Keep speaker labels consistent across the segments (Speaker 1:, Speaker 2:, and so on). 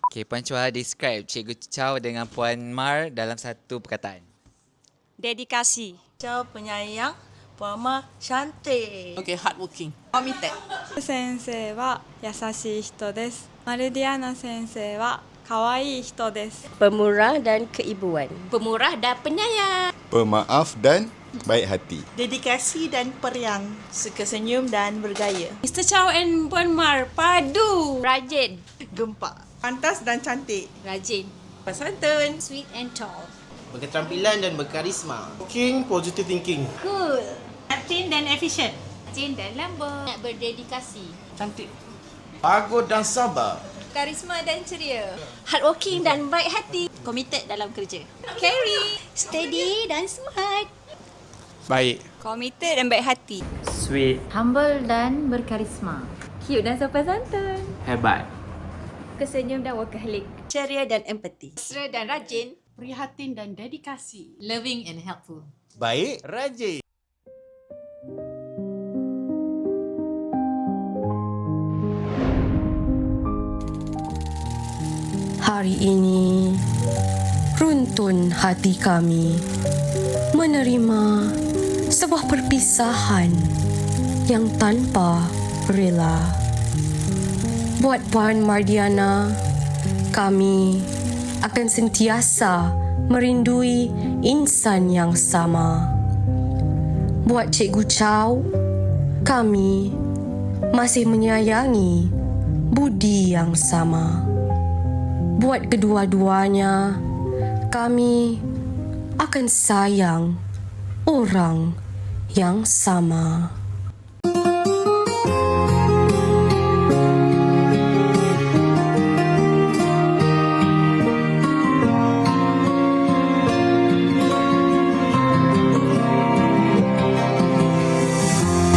Speaker 1: Okay, Puan Chua, describe Cikgu Chow dengan Puan Mar dalam satu perkataan.
Speaker 2: Dedikasi.
Speaker 3: Chow penyayang, Puan Mar cantik.
Speaker 4: Okay, hardworking.
Speaker 3: Committed.
Speaker 5: 先生は優しい人です。マルディアナ先生は可愛い人です。
Speaker 6: Pemurah dan keibuan.
Speaker 7: Pemurah dan penyayang.
Speaker 8: Pemaaf dan baik hati.
Speaker 3: Dedikasi dan periang. Suka senyum dan bergaya.
Speaker 2: Mr. Chow and Puan Mar padu.
Speaker 7: Rajin.
Speaker 3: Gempak. Pantas dan cantik.
Speaker 7: Rajin.
Speaker 3: Bersantun.
Speaker 7: Sweet and tall.
Speaker 4: Berketerampilan dan berkarisma. Working, positive thinking.
Speaker 7: Cool.
Speaker 2: Aktif dan efisien.
Speaker 7: Rajin dan lambat. Berdedikasi.
Speaker 4: Cantik. Bagus dan sabar.
Speaker 7: Karisma dan ceria. Hardworking dan baik hati.
Speaker 2: Committed dalam kerja.
Speaker 7: Carry. Steady dan smart.
Speaker 1: Baik.
Speaker 2: Committed dan baik hati.
Speaker 9: Sweet.
Speaker 10: Humble dan berkarisma. Cute dan sopan santun.
Speaker 9: Hebat.
Speaker 10: Kesenyum dan workaholic.
Speaker 3: Ceria dan empati.
Speaker 7: Mesra dan rajin.
Speaker 11: Prihatin dan dedikasi.
Speaker 7: Loving and helpful.
Speaker 4: Baik, rajin.
Speaker 6: Hari ini, runtun hati kami menerima sebuah perpisahan yang tanpa rela. Buat Puan Mardiana, kami akan sentiasa merindui insan yang sama. Buat Cikgu Chow, kami masih menyayangi budi yang sama. Buat kedua-duanya, kami akan sayang orang yang sama.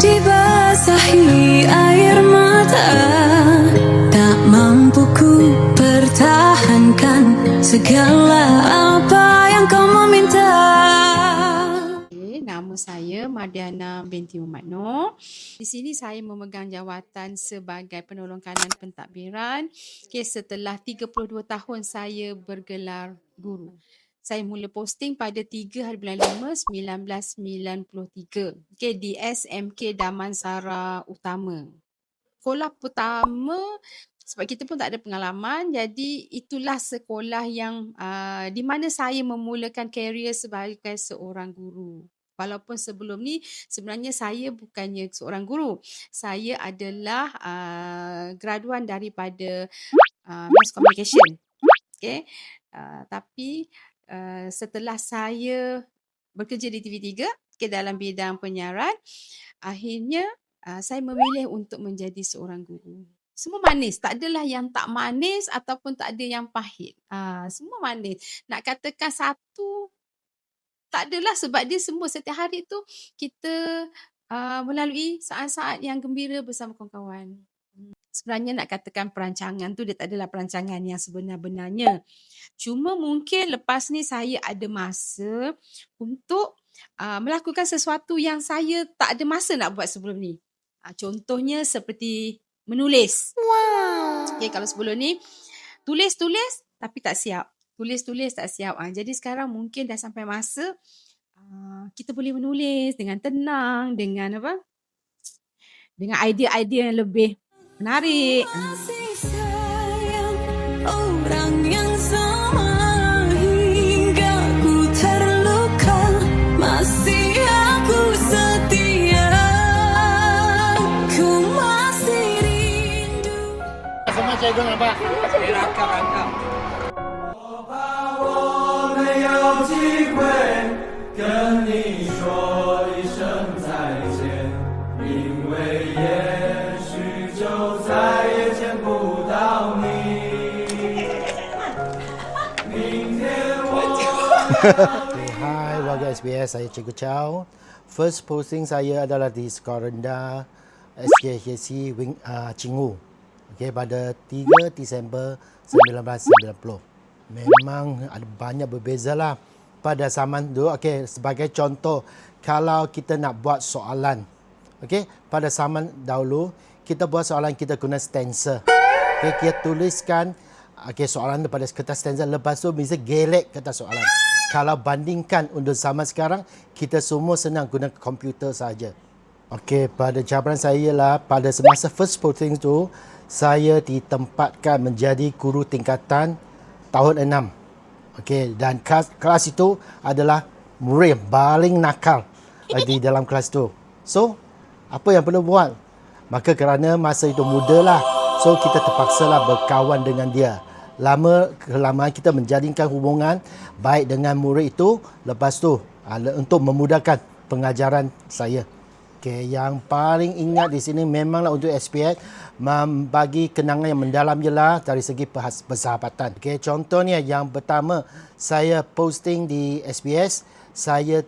Speaker 12: Dibasahi air mata, tak mampu ku pertahankan segala apa yang kau meminta.
Speaker 11: Nama saya Mardiana binti Muhammad Noor. Di sini saya memegang jawatan sebagai penolong kanan pentadbiran. Setelah 32 tahun saya bergelar guru. Saya mula posting pada 3 hari bulan 5, 1993. Di SMK Damansara Utama. Sekolah pertama, sebab kita pun tak ada pengalaman, jadi itulah sekolah yang di mana saya memulakan karier sebagai seorang guru. Walaupun sebelum ni sebenarnya saya bukannya seorang guru. Saya adalah graduan daripada Mass Communication. Okay. Tapi setelah saya bekerja di TV3 dalam bidang penyiaran, akhirnya saya memilih untuk menjadi seorang guru. Semua manis, tak adalah yang tak manis ataupun tak ada yang pahit. Semua manis. Nak katakan satu, tak adalah, sebab dia semua setiap hari tu kita melalui saat-saat yang gembira bersama kawan-kawan. Sebenarnya nak katakan perancangan tu dia tak adalah perancangan yang sebenar-benarnya. Cuma mungkin lepas ni saya ada masa untuk melakukan sesuatu yang saya tak ada masa nak buat sebelum ni. Contohnya seperti menulis. Wow. Okay, kalau sebelum ni tulis-tulis tapi tak siap. Tulis-tulis tak siap. Jadi sekarang mungkin dah sampai masa kita boleh menulis dengan tenang, dengan apa? Dengan idea-idea yang lebih menarik.
Speaker 12: Orang yang sama hingga ku terluka, masih aku setia, ku masih rindu.
Speaker 4: Semua cikgu nampak? Rakam-rakam. 我没有机会跟你说一声再见，因为也许就再也见不到你。明天我
Speaker 13: Hai warga SBS, saya Cikgu Chow. First posting saya adalah di Sekolah Rendah SJHC Cinggu. Pada 3 Disember 1990. Memang ada banyak berbezalah pada zaman dulu. Sebagai contoh, kalau kita nak buat soalan, pada zaman dahulu kita buat soalan kita guna stencil. Kita tuliskan soalan daripada kertas stanza, lepas tu bisa gelek kertas soalan. Kalau bandingkan untuk zaman sekarang, kita semua senang guna komputer saja. Okey, pada jawapan saya ialah pada semasa first posting tu, saya ditempatkan menjadi guru tingkatan tahun 6. Okey, dan kelas itu adalah murid yang paling nakal di dalam kelas tu. So, apa yang perlu buat? Maka kerana masa itu muda lah, so kita terpaksalah berkawan dengan dia. Kelamaan kita menjadikan hubungan baik dengan murid itu, lepas tu untuk memudahkan pengajaran saya. Okay, yang paling ingat di sini memanglah untuk SPH membagi kenangan yang mendalam ialah dari segi persahabatan. Okay, contohnya yang pertama, saya posting di SBS, saya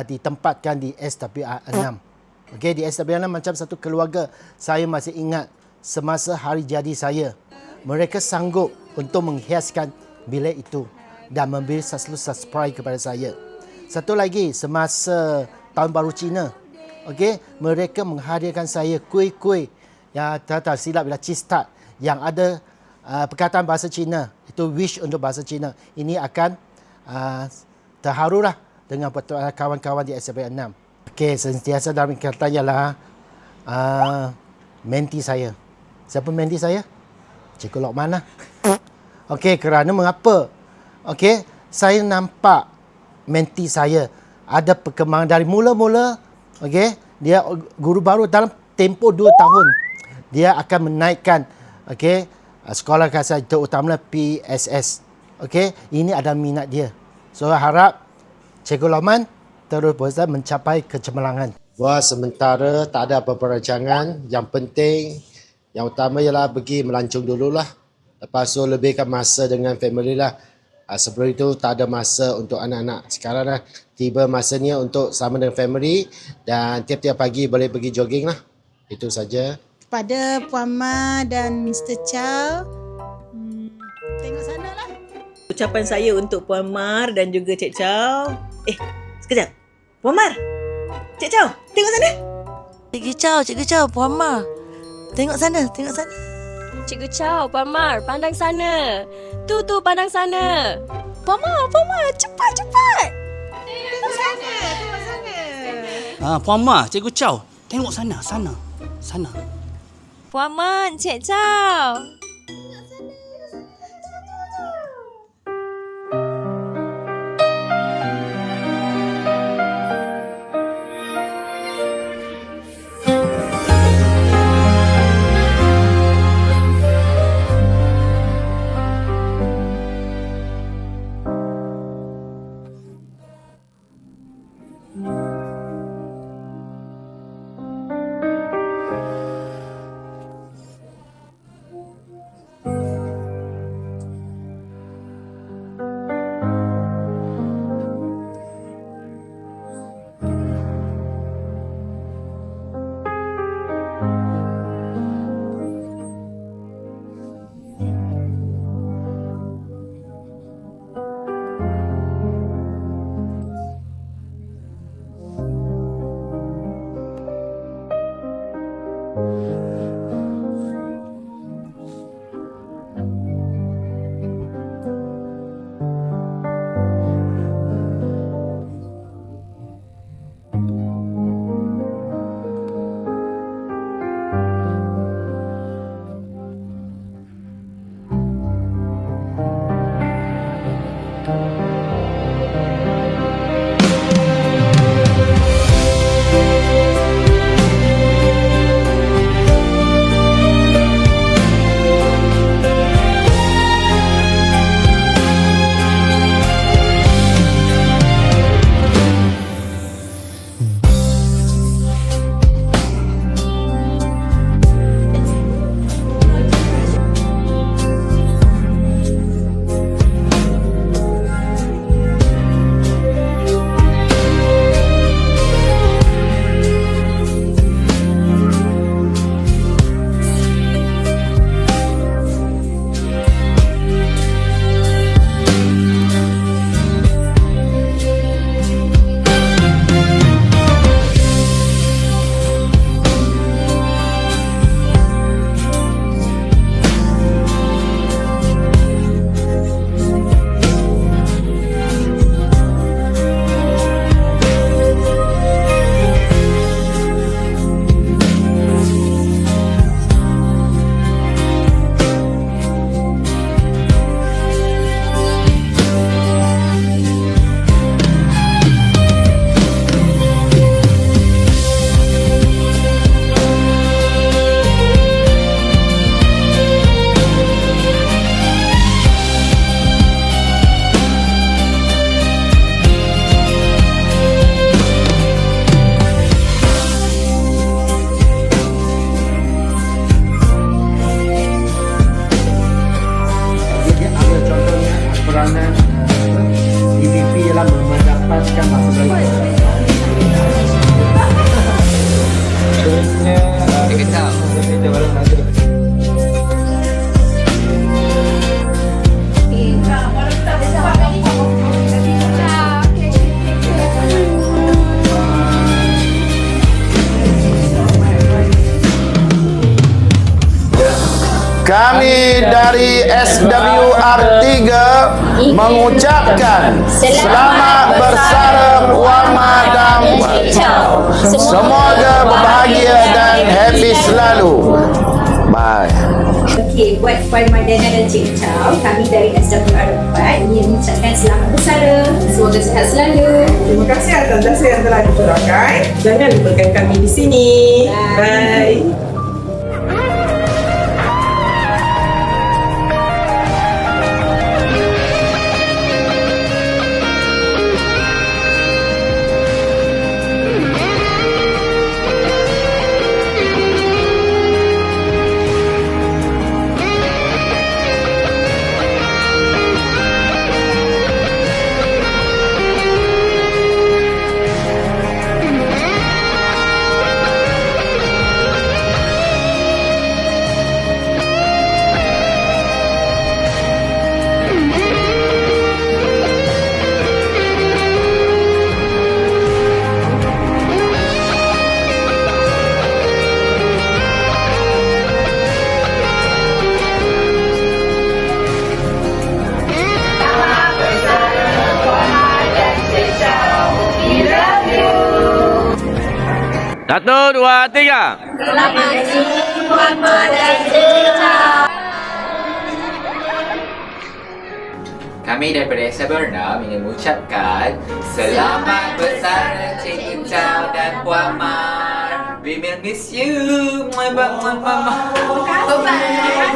Speaker 13: ditempatkan di SWR 6. Okay, di SWR 6 macam satu keluarga. Saya masih ingat semasa hari jadi saya, mereka sanggup untuk menghiaskan bilik itu dan memberi sesuatu surprise kepada saya. Satu lagi, semasa Tahun Baru Cina, okey, mereka menghadirkan saya kuih-kuih yang tak silap bila cheese tart yang ada perkataan bahasa Cina. Itu wish untuk bahasa Cina. Ini akan terharulah dengan kawan-kawan di SPH 6. Okey, sentiasa dalam ingatan ialah menti saya. Siapa menti saya? Cikgu Lokman lah. Okey, kerana mengapa? Okey, saya nampak menti saya ada perkembangan dari mula-mula. Okey, dia guru baru dalam tempoh 2 tahun. Dia akan menaikkan sekolah kasar terutamanya PSS. Okey, ini adalah minat dia. So harap Cikgu Lokman terus berusaha mencapai kecemerlangan. Wah, sementara tak ada apa-apa rancangan. Yang penting, yang utama ialah pergi melancong dululah. Lepas tu lebihkan masa dengan family lah. Sebelum itu tak ada masa untuk anak-anak. Sekarang dah tiba masanya untuk sama dengan family dan tiap-tiap pagi boleh pergi jogging lah. Itu saja.
Speaker 3: Kepada Puan Ma dan Mr. Chow, tengok sana lah.
Speaker 9: Ucapan saya untuk Puan Mar dan juga Cik Chow. Sekejap. Puan Mar. Cik Chow, tengok sana.
Speaker 3: Cikgu Chow, Puan Ma. Tengok sana.
Speaker 7: Cikgu Chow, Puan Mar, pandang sana. Tu pandang sana.
Speaker 3: Puan Ma, cepat. Tengok sana.
Speaker 4: Puan Ma, Cikgu Chow, tengok sana.
Speaker 7: Puan Man, Cik Chow.
Speaker 13: peranan EVP ialah mendapatkan masa belajar. Terusnya kita baru ada.
Speaker 14: Kami dari SWR 3 mengucapkan selamat bersara Puan Mar dan Cik Chow. Semoga berbahagia dan happy selalu. Bye.
Speaker 2: Okey, buat Puan Mar dan Cik Chow, kami dari SWR 4 ingin mengucapkan selamat bersara. Semoga sihat selalu.
Speaker 9: Terima kasih atas jasa yang telah dicurahkan. Jangan lupakan kami di sini. Bye.
Speaker 4: Satu, dua, tiga.
Speaker 12: Selamat Puan Mar dan Cik Chow.
Speaker 1: Kami daripada SWR 6 ingin mengucapkan selamat bersara Cik Chow dan Puan Mar. We will miss you. Terima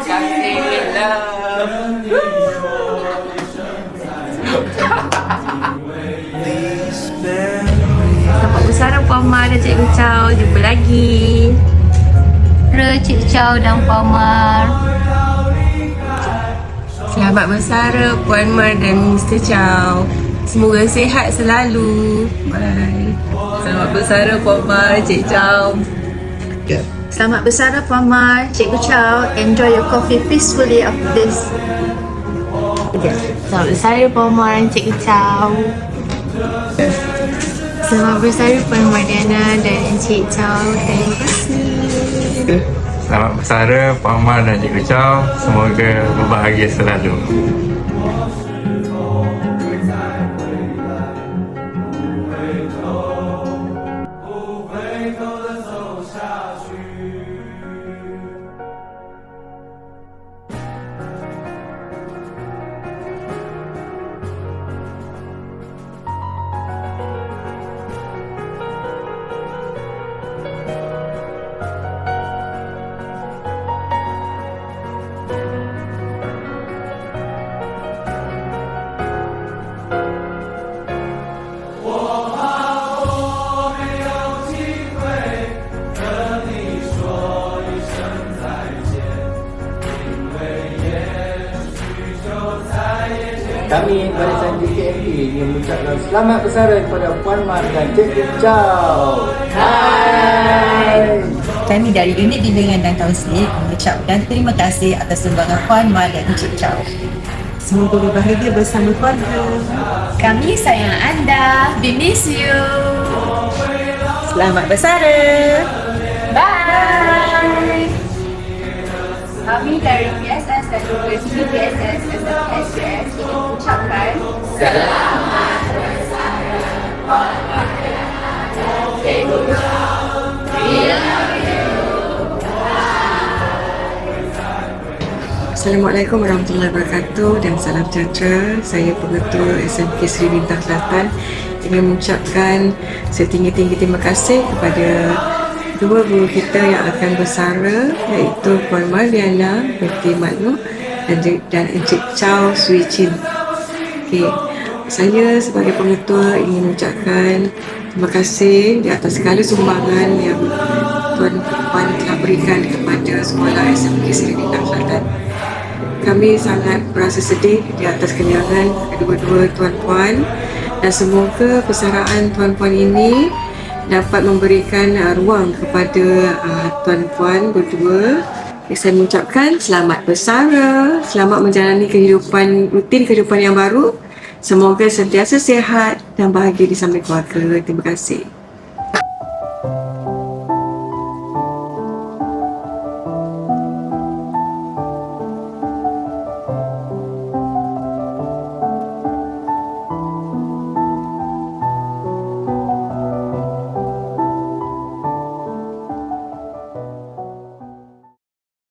Speaker 1: kasih.
Speaker 10: Selamat bersara Puan Mar dan Cikgu Chow. Jumpa lagi.
Speaker 2: Cik Chow dan Puan Mar.
Speaker 10: Selamat bersara Puan Mar dan Mr. Chow. Semoga sihat selalu. Bye. Selamat bersara Puan Mar, Cik Chow.
Speaker 2: Selamat bersara Puan Mar, Cikgu Chow. Enjoy your coffee peacefully after this.
Speaker 10: Selamat bersara Puan Mar dan Cikgu Chow. Selamat bersara Puan Mardiana dan Encik Chow. Terima kasih.
Speaker 15: Selamat bersara Puan Mar dan Cikgu Chow. Semoga berbahagia selalu.
Speaker 13: Kami barisan JKMP ingin mengucapkan selamat bersara kepada Puan Mar dan Cikgu Chow.
Speaker 2: Hai. Kami dari Unit Bimbingan dan Kaunseling mengucapkan terima kasih atas sumbangan Puan Mar dan Cik Chow.
Speaker 9: Semoga berbahagia bersama keluarga.
Speaker 10: Kami sayang anda. We miss you.
Speaker 9: Selamat bersara.
Speaker 10: Bye. Kami dari PSS dan juga PSS serta SPS ingin mengucapkan selamat bersara Puan Mar dan Cikgu Chow. We love you.
Speaker 16: Assalamualaikum warahmatullahi wabarakatuh dan salam sejahtera. Saya Pengetua SMK Seri Bintang Selatan ingin mengucapkan setinggi-tinggi terima kasih kepada dua guru kita yang akan bersara, iaitu Puan Mardiana binti Mat Noh dan Encik Chow Swee Chin. Okay. Saya sebagai pengetua ingin mengucapkan terima kasih di atas segala sumbangan yang Tuan Puan telah berikan kepada sekolah SMK Seri Bintang Selatan. kami sangat berasa sedih di atas kehilangan kedua-dua tuan-puan dan semoga persaraan tuan-puan ini dapat memberikan ruang kepada tuan-puan berdua. Saya mengucapkan selamat bersara, selamat menjalani rutin kehidupan yang baru. Semoga sentiasa sihat dan bahagia di samping keluarga. Terima kasih.